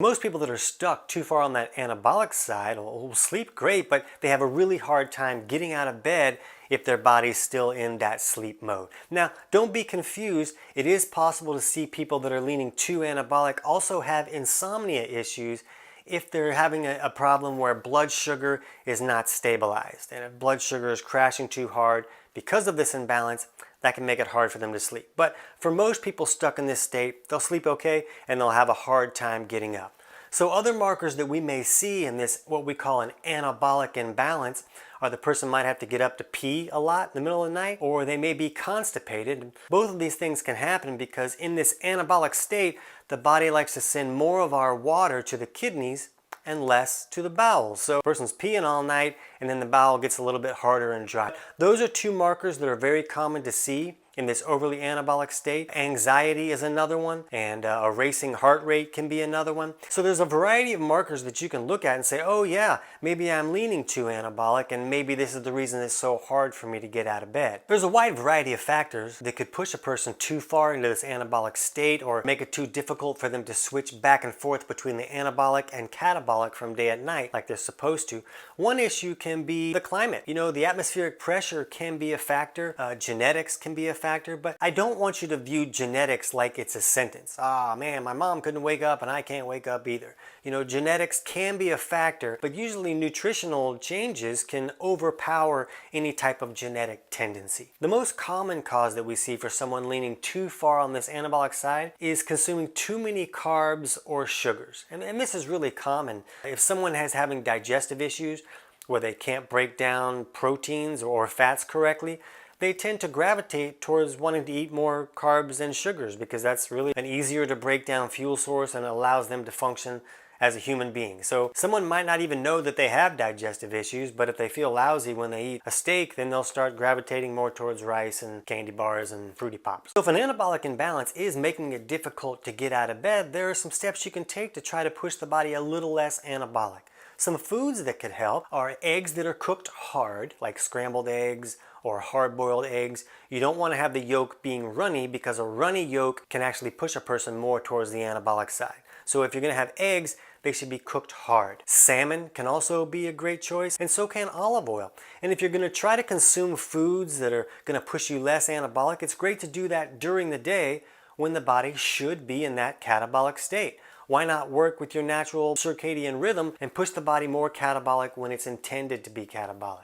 Most people that are stuck too far on that anabolic side will sleep great, but they have a really hard time getting out of bed if their body's still in that sleep mode. Now, don't be confused. It is possible to see people that are leaning too anabolic also have insomnia issues if they're having a problem where blood sugar is not stabilized. And if blood sugar is crashing too hard because of this imbalance, that can make it hard for them to sleep. But for most people stuck in this state, they'll sleep okay and they'll have a hard time getting up. So other markers that we may see in this, what we call an anabolic imbalance, are the person might have to get up to pee a lot in the middle of the night, or they may be constipated. Both of these things can happen because in this anabolic state, the body likes to send more of our water to the kidneys and less to the bowels. So the person's peeing all night and then the bowel gets a little bit harder and dry. Those are two markers that are very common to see in this overly anabolic state. Anxiety is another one, and a racing heart rate can be another one. So there's a variety of markers that you can look at and say, oh yeah, maybe I'm leaning too anabolic and maybe this is the reason it's so hard for me to get out of bed. There's a wide variety of factors that could push a person too far into this anabolic state or make it too difficult for them to switch back and forth between the anabolic and catabolic from day and night like they're supposed to. One issue can be the climate. You know, the atmospheric pressure can be a factor, genetics can be a factor, but I don't want you to view genetics like it's a sentence. Ah, man, my mom couldn't wake up and I can't wake up either. You know, genetics can be a factor, but usually nutritional changes can overpower any type of genetic tendency. The most common cause that we see for someone leaning too far on this anabolic side is consuming too many carbs or sugars. And this is really common. If someone is having digestive issues where they can't break down proteins or fats correctly, they tend to gravitate towards wanting to eat more carbs and sugars because that's really an easier to break down fuel source and allows them to function as a human being. So someone might not even know that they have digestive issues, but if they feel lousy when they eat a steak, then they'll start gravitating more towards rice and candy bars and fruity pops. So if an anabolic imbalance is making it difficult to get out of bed, there are some steps you can take to try to push the body a little less anabolic. Some foods that could help are eggs that are cooked hard, like scrambled eggs or hard-boiled eggs. You don't want to have the yolk being runny because a runny yolk can actually push a person more towards the anabolic side. So if you're going to have eggs, they should be cooked hard. Salmon can also be a great choice, and so can olive oil. And if you're going to try to consume foods that are going to push you less anabolic, it's great to do that during the day when the body should be in that catabolic state. Why not work with your natural circadian rhythm and push the body more catabolic when it's intended to be catabolic?